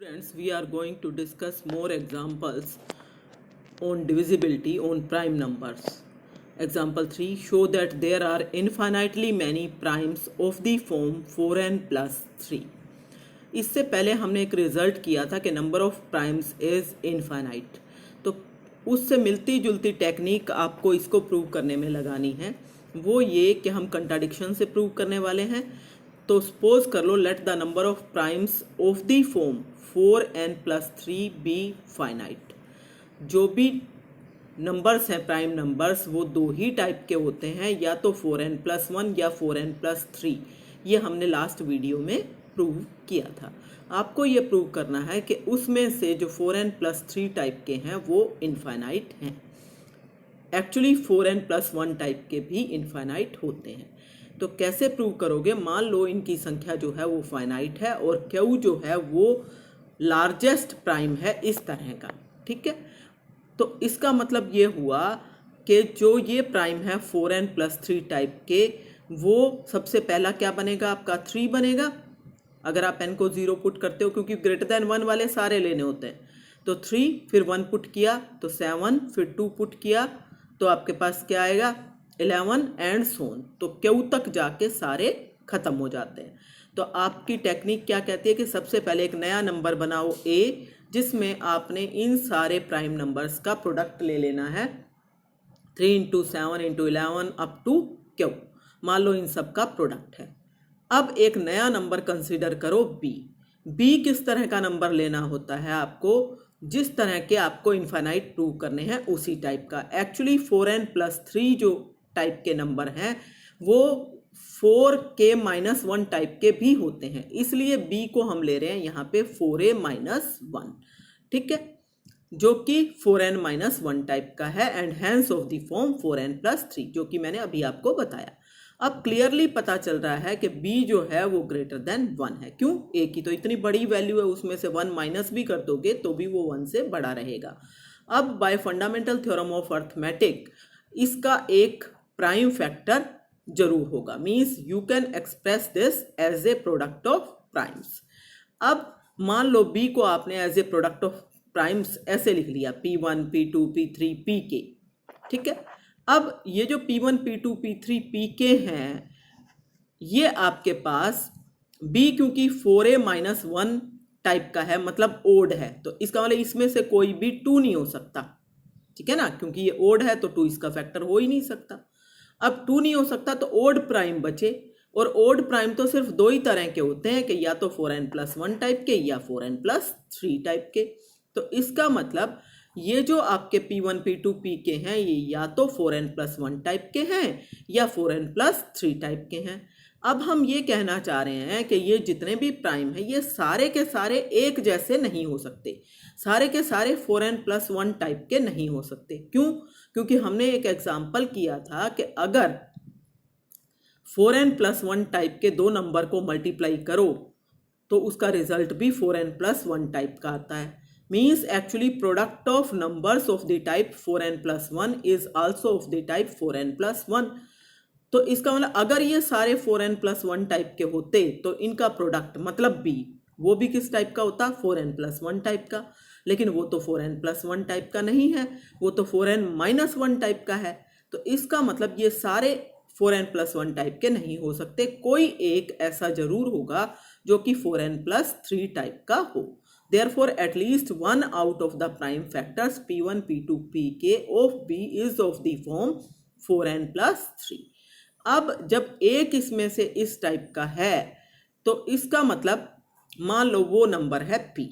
Students, we are going to discuss more examples on divisibility on prime numbers. Example 3, show that there are infinitely many primes of the form 4n plus 3. इससे पहले हमने एक result किया था कि number of primes is infinite, तो उससे मिलती जुलती टेक्निक आपको इसको प्रूव करने में लगानी है। वो ये कि हम कंट्राडिक्शन से प्रूव करने वाले हैं। तो सपोज कर लो, let the number of primes of the form 4n plus 3 be finite. जो भी नंबर्स हैं प्राइम नंबर्स, वो दो ही टाइप के होते हैं, या तो 4n plus 1 या 4n plus 3। ये हमने लास्ट वीडियो में प्रूव किया था। आपको ये प्रूव करना है कि उसमें से जो 4n plus 3 टाइप के हैं वो इनफाइनाइट हैं। एक्चुअली 4n plus 1 टाइप के भी इनफाइनाइट होते हैं। तो कैसे प्रूव करोगे? मान लो इनकी संख्या जो है वो फाइनाइट है और Q जो है वो लार्जेस्ट प्राइम है इस तरह का, ठीक है। तो इसका मतलब ये हुआ कि जो ये प्राइम है 4n plus 3 टाइप के, वो सबसे पहला क्या बनेगा? आपका 3 बनेगा अगर आप n को 0 पुट करते हो, क्योंकि ग्रेटर देन 1 वाले सारे लेने होते हैं। तो 3 फिर 1 पुट किया तो 7, फिर 2 पुट किया तो आपके पास क्या आएगा? 11 एंड सोन। तो Q तक जाके सारे खत्म हो जाते हैं। तो आपकी टेक्निक क्या कहती है कि सबसे पहले एक नया नंबर बनाओ A, जिसमें आपने इन सारे प्राइम नंबर्स का प्रोडक्ट ले लेना है, 3 × 7 × 11 अप टू Q। मान लो इन सब का प्रोडक्ट है। अब एक नया नंबर कंसीडर करो B। B किस तरह का नंबर लेना होता है आपको? जिस तरह के आपको इनफाइनाइट प्रूव करने हैं उसी टाइप का। एक्चुअली 4n plus 3 जो टाइप के नंबर हैं वो 4k-1 टाइप के भी होते हैं, इसलिए B को हम ले रहे हैं यहाँ पे 4a-1, ठीक है, जो कि 4n-1 टाइप का है and hence of the form 4n plus 3, जो कि मैंने अभी आपको बताया। अब क्लियरली पता चल रहा है कि B जो है वो ग्रेटर देन 1 है। क्यों? A की तो इतनी बड़ी वैल्यू है, उसमें से 1 माइनस भी कर दोगे तो भी वो 1 से बड़ा रहेगा। अब by fundamental theorem of arithmetic इसका एक प्राइम फैक्टर जरूर होगा, means you can express this as a product of primes. अब मान लो B को आपने as a product of primes ऐसे लिख लिया, P1, P2, P3, Pk, ठीक है। अब ये जो P1, P2, P3, Pk हैं, ये आपके पास B क्योंकि 4a-1 टाइप का है, मतलब ओड है, तो इसका मतलब इसमें से कोई भी 2 नहीं हो सकता, ठीक है ना, क्योंकि ये ओड है तो 2 इसका फैक्टर हो ही नहीं सकता। अब 2 नहीं हो सकता तो ओड प्राइम बचे, और ओड प्राइम तो सिर्फ दो ही तरह के होते हैं कि या तो 4n plus 1 टाइप के या 4n plus 3 टाइप के। तो इसका मतलब ये जो आपके P1, P2, Pk हैं, ये या तो 4n plus 1 टाइप के हैं या 4n plus 3 टाइप के हैं। अब हम ये कहना चाह रहे हैं कि ये जितने भी प्राइम हैं ये सारे के सारे एक जैसे नहीं हो सकते, सारे के सारे 4n plus 1 टाइप के नहीं हो सकते। क्यों? क्योंकि हमने एक एग्जाम्पल किया था कि अगर 4n plus 1 टाइप के दो नंबर को मल्टीप्लाई करो तो उसका रिजल्ट भी 4n plus 1 टाइप का आता है। Means actually product of numbers of the type 4n plus 1 is also of the type 4n plus 1। तो इसका मतलब अगर ये सारे 4n plus 1 टाइप के होते तो इनका प्रोडक्ट मतलब B, वो भी किस टाइप का होता? 4n plus 1 टाइप का। लेकिन वो तो 4n plus 1 टाइप का नहीं है, वो तो 4n-1 टाइप का है। तो इसका मतलब ये सारे 4n plus 1 टाइप के नहीं हो सकते, कोई एक ऐसा जरूर होगा जो कि 4n plus 3 टाइप का हो। Therefore, at least one out of the prime factors P1, P2, Pk of B is of the form 4n plus 3। अब जब एक इसमें से इस टाइप का है तो इसका मतलब मान लो वो नंबर है P,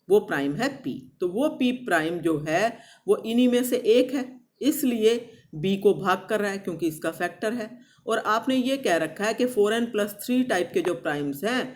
वो प्राइम है P, तो वो P प्राइम जो है वो इन्हीं में से एक है, इसलिए B को भाग कर रहा है क्योंकि इसका फैक्टर है। और आपने ये कह रखा है कि 4n plus 3 टाइप के जो प्राइम्स हैं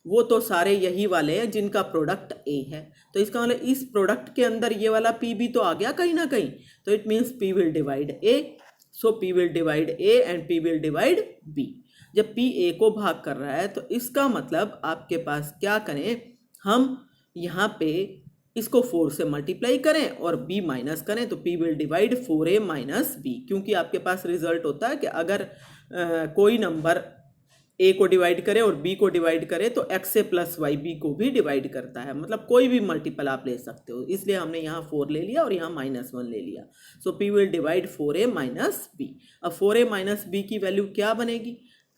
वो तो सारे यही वाले हैं जिनका प्रोडक्ट A है। तो इसका मतलब इस प्रोडक्ट के अंदर ये वाला P भी तो आ गया कहीं ना कहीं, तो it means P will divide A। So P will divide A and P will divide B। जब P A को भाग कर रहा है तो इसका मतलब आपके पास क्या करें, हम यहाँ पे इसको 4 से मल्टीप्लाई करें और B माइनस करें, तो P will divide 4a - B, क्योंकि आपके पास रिजल्ट होता है कि अगर कोई नंबर ए को डिवाइड करे और बी को डिवाइड करे तो एक्स से प्लस वाई बी को भी डिवाइड करता है, मतलब कोई भी मल्टीपल आप ले सकते हो, इसलिए हमने यहाँ 4 ले लिया और यहाँ -1 ले लिया। So P will divide 4a minus B. अब 4a माइनस बी की वैल्यू क्या बनेगी,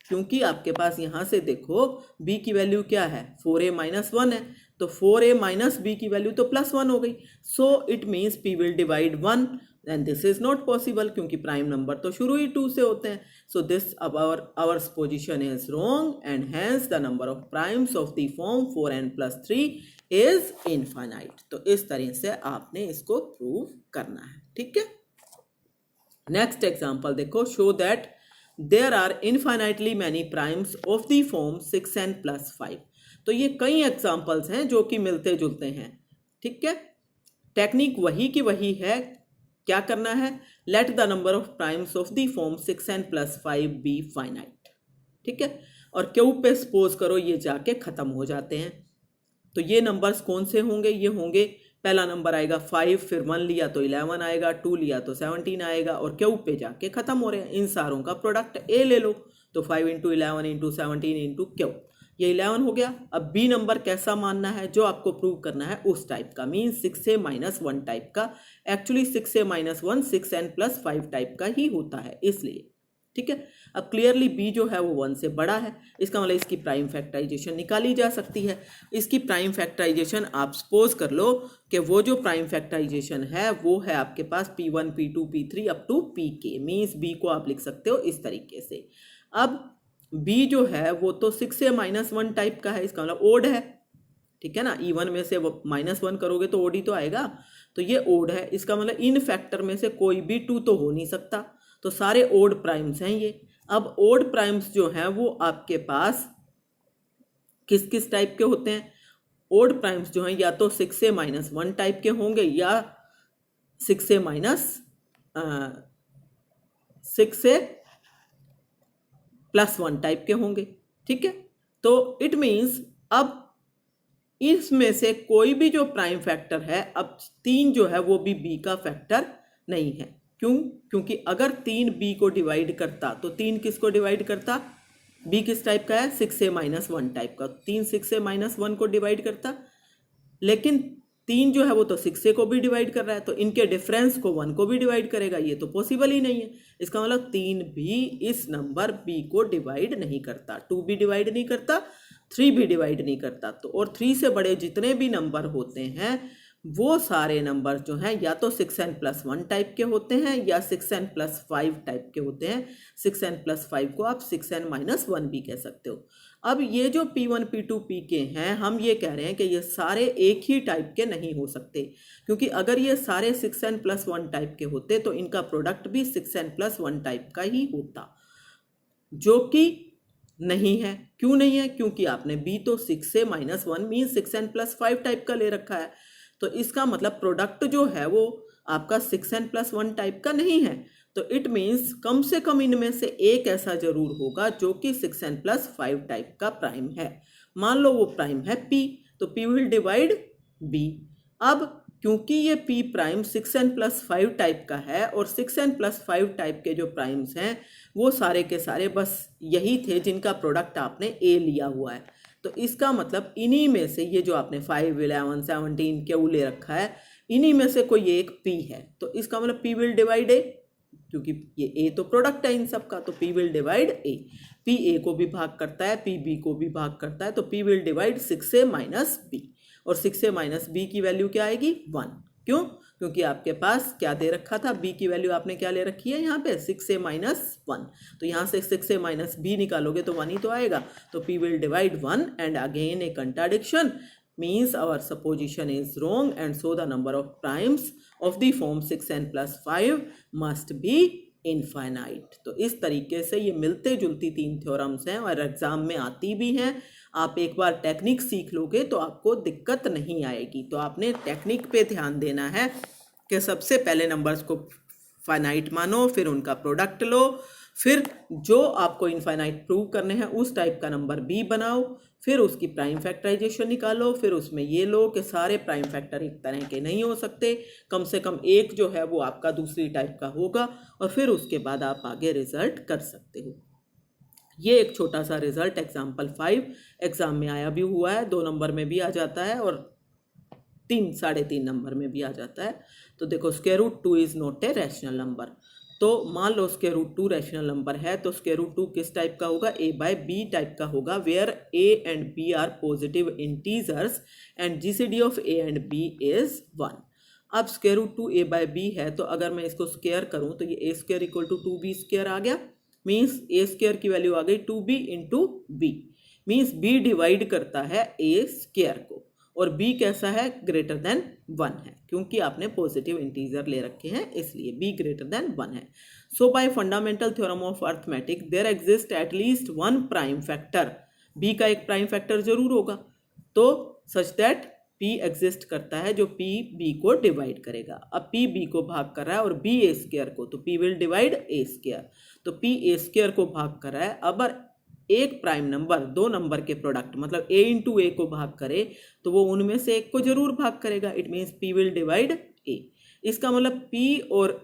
क्योंकि आपके पास यहाँ से देखो b की वैल्यू क्या है, 4a माइनस 1 है, तो 4a माइनस बी की वैल्यू तो +1 हो गई। So it means p will divide 1 and this is not possible, क्योंकि प्राइम नंबर तो शुरू ही 2 से होते हैं। So this our position is wrong and hence the number of primes of the form 4n+3 is infinite. तो इस तरह से आपने इसको प्रूव करना है, ठीक है। नेक्स्ट एग्जाम्पल देखो, show that there are infinitely many primes of the form 6n+5। तो ये कई एग्जाम्पल्स हैं जो कि मिलते जुलते हैं, ठीक है। टेक्निक वही की वही है, क्या करना है, late the number of primes of the form 6n+5 be finite, ठीक है। और क्यू पे सपोज करो ये जाके खत्म हो जाते हैं, तो ये नंबर्स कौन से होंगे, ये होंगे, पहला नंबर आएगा 5, फिर 1 लिया तो 11 आएगा, 2 लिया तो 17 आएगा, और क्यू पे जाके खत्म हो रहे हैं। इन सारों का प्रोडक्ट ए ले लो, तो 5 × 11 × 17 × क्यू, ये 11 हो गया। अब बी नंबर कैसा मानना है, जो आपको प्रूव करना है उस टाइप का, मीन 6a - 1 टाइप का। एक्चुअली 6a - 1 6n+5 टाइप का ही होता है, इसलिए, ठीक है। अब क्लियरली बी जो है वो 1 से बड़ा है, इसका मतलब इसकी प्राइम फैक्टराइजेशन निकाली जा सकती है। इसकी प्राइम फैक्टराइजेशन आप सपोज कर लो कि वो जो प्राइम फैक्टराइजेशन है वो है आपके पास P1 P2 P3 up to Pk, means B को आप लिख सकते हो इस तरीके से। अब बी जो है वो तो 6a - 1 टाइप का है, इसका मतलब ओड है, ठीक है ना। इवन में से -1 करोगे तो ओड ही तो आएगा, तो ये ओड है, इसका मतलब इन फैक्टर में से कोई भी 2 तो हो नहीं सकता, तो सारे ओड प्राइम्स हैं ये। अब ओड प्राइम्स जो हैं वो आपके पास किस किस टाइप के होते हैं, ओड प्राइम्स जो हैं या तो 6a - 1 टाइप के होंगे या 6a +1 टाइप के होंगे, ठीक है। तो इट मीन्स अब इसमें से कोई भी जो प्राइम फैक्टर है, अब 3 जो है वो भी बी का फैक्टर नहीं है। क्यों, क्योंकि अगर 3 बी को डिवाइड करता तो 3 किसको डिवाइड करता, बी किस टाइप का है, 6a - 1 टाइप का, 3 6a - 1 को डिवाइड करता, लेकिन 3 जो है वो तो 6a को भी डिवाइड कर रहा है, तो इनके डिफरेंस को 1 को भी डिवाइड करेगा, ये तो पॉसिबल ही नहीं है। इसका मतलब 3 भी इस नंबर b को डिवाइड नहीं करता, 2 भी डिवाइड नहीं करता, 3 भी डिवाइड नहीं करता। तो और 3 से बड़े जितने भी नंबर होते हैं वो सारे नंबर जो हैं या तो 6n+1 टाइप के होते हैं या 6n+5 टाइप के होते हैं। 6n+5 को आप 6n - 1 भी कह सकते हो। अब ये जो P1 P2 Pk हैं, हम ये कह रहे हैं कि ये सारे एक ही टाइप के नहीं हो सकते, क्योंकि अगर ये सारे 6n+1 टाइप के होते तो इनका प्रोडक्ट भी 6n+1 टाइप का ही होता, जो कि नहीं है। क्यों नहीं है, क्योंकि आपने b तो 6a - 1 मीन 6n+5 टाइप का ले रखा है, तो इसका मतलब प्रोडक्ट जो है वो आपका 6n+1 टाइप का नहीं है। तो इट मीन्स कम से कम इनमें से एक ऐसा जरूर होगा जो कि 6n+5 टाइप का प्राइम है। मान लो वो प्राइम है p, तो p विल डिवाइड b। अब क्योंकि ये p प्राइम 6n+5 टाइप का है और 6n+5 टाइप के जो प्राइम्स हैं वो सारे के सारे बस यही थे जिनका प्रोडक्ट आपने a लिया हुआ है, तो इसका मतलब इन्हीं में से ये जो आपने 5 11 17 क्यू ले रखा है, इन्हीं में से कोई एक p है, तो इसका मतलब p विल डिवाइड a, क्योंकि ये a तो प्रोडक्ट है इन सब का, तो p will divide a। p a को भी भाग करता है, p b को भी भाग करता है, तो p will divide 6a - b, और 6a - b की वैल्यू क्या आएगी 1। क्यों, क्योंकि आपके पास क्या दे रखा था, b की वैल्यू आपने क्या ले रखी है यहाँ पे 6a - 1, तो यहाँ से 6a - b निकालोगे तो 1 ही तो आएगा, तो p will divide 1 and again a contradiction means our supposition is wrong and so the number of primes of the form 6n+5 must be infinite। तो इस तरीके से ये मिलते जुलती 3 थ्योरम्स हैं और एग्जाम में आती भी हैं। आप एक बार टेक्निक सीख लोगे तो आपको दिक्कत नहीं आएगी। तो आपने टेक्निक पे ध्यान देना है कि सबसे पहले नंबर्स को फाइनाइट मानो, फिर उनका प्रोडक्ट लो, फिर जो आपको इनफाइनाइट प्रूव करने हैं उस टाइप का नंबर b बनाओ, फिर उसकी प्राइम फैक्टराइजेशन निकालो, फिर उसमें ये लो कि सारे प्राइम फैक्टर एक तरह के नहीं हो सकते, कम से कम एक जो है वो आपका दूसरी टाइप का होगा, और फिर उसके बाद आप आगे रिजल्ट कर सकते हो। ये एक छोटा सा रिजल्ट एग्जाम्पल 5 एग्जाम में आया भी हुआ है, 2 नंबर में भी आ जाता है और 3-3.5 नंबर में भी आ जाता है। तो देखो square root 2 is not a rational number. तो मान लो स्क्वायर रूट 2 रैशनल नंबर है, तो स्क्वायर रूट 2 किस टाइप का होगा, a बाय b टाइप का होगा, where a and b are positive integers and GCD of a and b is 1। अब square root 2 a by b है, तो अगर मैं इसको स्क्वायर करूं तो ये a square equal to 2b square आ गया, मीन्स a स्क्वायर की वैल्यू आ गई 2b into b, means b divide करता है a स्क्वायर को, और b कैसा है, ग्रेटर देन 1 है, क्योंकि आपने पॉजिटिव इंटीजर ले रखे हैं इसलिए b ग्रेटर देन 1 है। So by fundamental theorem of arithmetic there exist at least 1 prime factor, b का एक प्राइम फैक्टर जरूर होगा, तो सच दैट p एग्जिस्ट करता है जो p b को डिवाइड करेगा। अब p b को भाग कर रहा है और b a स्क्वायर को, तो p will divide a square, तो p a स्क्वायर को भाग कर रहा है। अब एक प्राइम नंबर 2 नंबर के प्रोडक्ट मतलब a इंटू ए को भाग करे तो वो उनमें से एक को जरूर भाग करेगा, it means p will divide a। इसका मतलब p और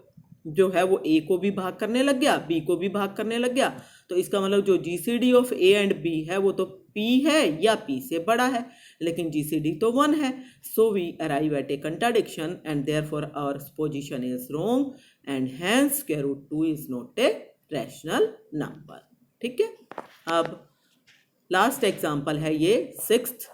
जो है वो a को भी भाग करने लग गया, b को भी भाग करने लग गया, तो इसका मतलब जो GCD of a and b है वो तो p है या p से बड़ा है, लेकिन जीसीडी तो 1 है। So we arrive at a contradiction and therefore our position is wrong and hence square root 2 is not a rational number. ठीक है, अब लास्ट एग्जाम्पल है ये 6th।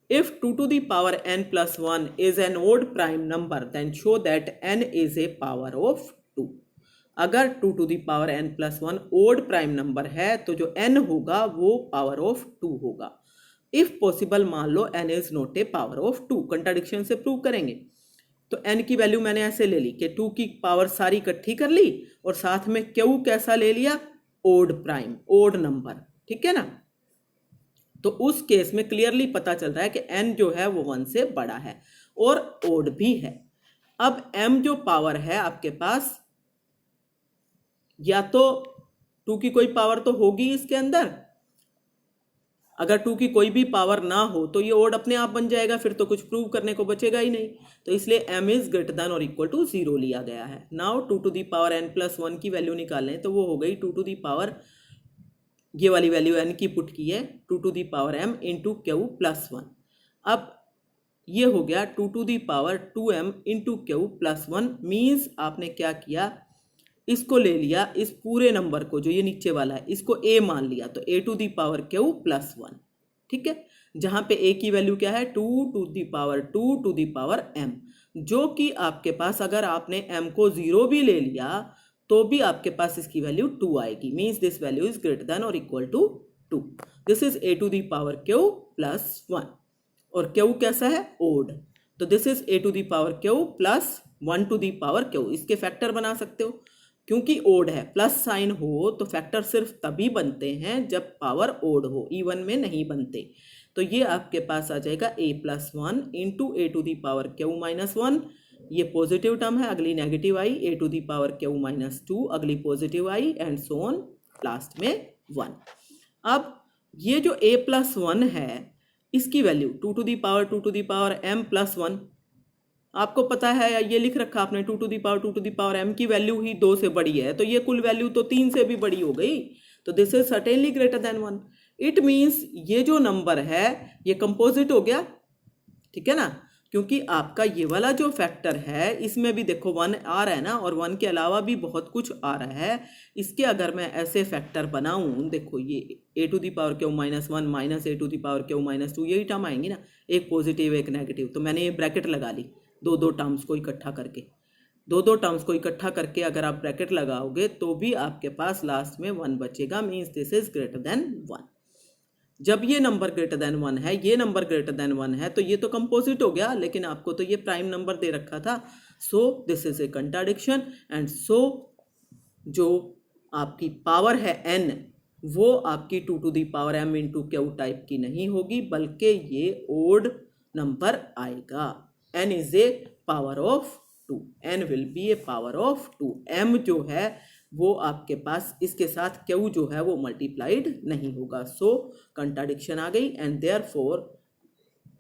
If 2 to the power n plus 1 is an odd prime number then show that n is a power of 2। अगर 2 to the power n plus 1 odd prime number है तो जो n होगा वो power of 2 होगा। If possible मान लो n is not a power of 2, contradiction से prove करेंगे। तो n की वैल्यू मैंने ऐसे ले ली कि 2 की पावर सारी इकट्ठी कर ली और साथ में q कैसा ले लिया, ओड प्राइम, ओड नंबर, ठीक है ना। तो उस केस में क्लियरली पता चल रहा है कि n जो है वो 1 से बड़ा है और ओड भी है। अब m जो पावर है आपके पास, या तो 2 की कोई पावर तो होगी इसके अंदर, अगर 2 की कोई भी पावर ना हो तो ये ओड अपने आप बन जाएगा, फिर तो कुछ प्रूव करने को बचेगा ही नहीं। तो इसलिए m इज ग्रेटर देन और इक्वल टू 0 लिया गया है। Now 2 to the power n plus 1 की वैल्यू निकालें तो वो हो गई 2 to the power, ये वाली वैल्यू n की पुट की है, 2 to the power m into Q plus 1। अब ये हो गया 2 to the power 2m into Q plus 1, means आपने क्या किया, इसको ले लिया, इस पूरे नंबर को जो ये नीचे वाला है इसको a मान लिया, तो a to the power Q plus 1। ठीक है, जहां पे a की वैल्यू क्या है, 2 to the power 2 to the power m, जो कि आपके पास अगर आपने m को 0 भी ले लिया तो भी आपके पास इसकी वैल्यू 2 आएगी, means this value is greater than और equal to 2। This is a to the power Q plus 1 और क्यू कैसा है, ओड, तो this is a to the power Q plus 1 to the power Q. इसके factor बना सकते हो, क्योंकि ओड है, प्लस साइन हो तो फैक्टर सिर्फ तभी बनते हैं जब पावर ओड हो, इवन में नहीं बनते। तो ये आपके पास आ जाएगा a plus 1 into a to the power Q minus 1, ये पॉजिटिव टर्म है, अगली नेगेटिव आई, a to the power Q minus 2, अगली पॉजिटिव आई, एंड सो ऑन, लास्ट में 1। अब ये जो a प्लस 1 है इसकी value 2 to the power 2 to the power m plus 1, आपको पता है, ये लिख रखा आपने 2 to the power 2 to the power m की वैल्यू ही 2 से बड़ी है, तो ये कुल वैल्यू तो 3 से भी बड़ी हो गई, तो this is certainly greater than 1। It means ये जो नंबर है ये कंपोजिट हो गया, ठीक है ना, क्योंकि आपका ये वाला जो फैक्टर है इसमें भी देखो 1 आ रहा है ना, और 1 के अलावा भी बहुत कुछ आ रहा है। इसके अगर मैं ऐसे फैक्टर बनाऊं, देखो ये a to the power Q minus 1 minus a to the power Q minus 2, यही टर्म आएंगी ना, एक पॉजिटिव एक नेगेटिव, तो मैंने ये ब्रैकेट लगा ली, दो टर्म्स को इकट्ठा करके, दो टर्म्स को इकट्ठा करके अगर आप ब्रैकेट लगाओगे तो भी आपके पास लास्ट में 1 बचेगा, means this is greater than 1। जब ये नंबर ग्रेटर देन 1 है, ये नंबर ग्रेटर देन 1 है, तो ये तो कंपोजिट हो गया, लेकिन आपको तो ये प्राइम नंबर दे रखा था, so this is a contradiction. And so जो आपकी पावर है n वो आपकी 2 to the power m into Q type की नहीं होगी, बल्कि ये ओड नंबर आएगा। n is a power of 2, n will be A power of 2। m जो है वो आपके पास इसके साथ क्यू जो है वो मल्टीप्लाइड नहीं होगा, सो कंट्राडिक्शन आ गई, and therefore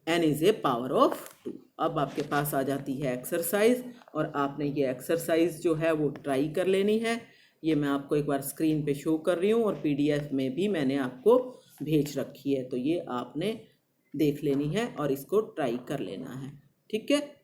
n is a power of 2। अब आपके पास आ जाती है एक्सरसाइज, और आपने ये एक्सरसाइज जो है वो ट्राई कर लेनी है। ये मैं आपको एक बार स्क्रीन पे शो कर रही हूँ और पीडीएफ में भी मैंने आपको भेज रखी है, तो ये आपने देख लेनी है और इसको ट्राई कर लेना है। ठीक है।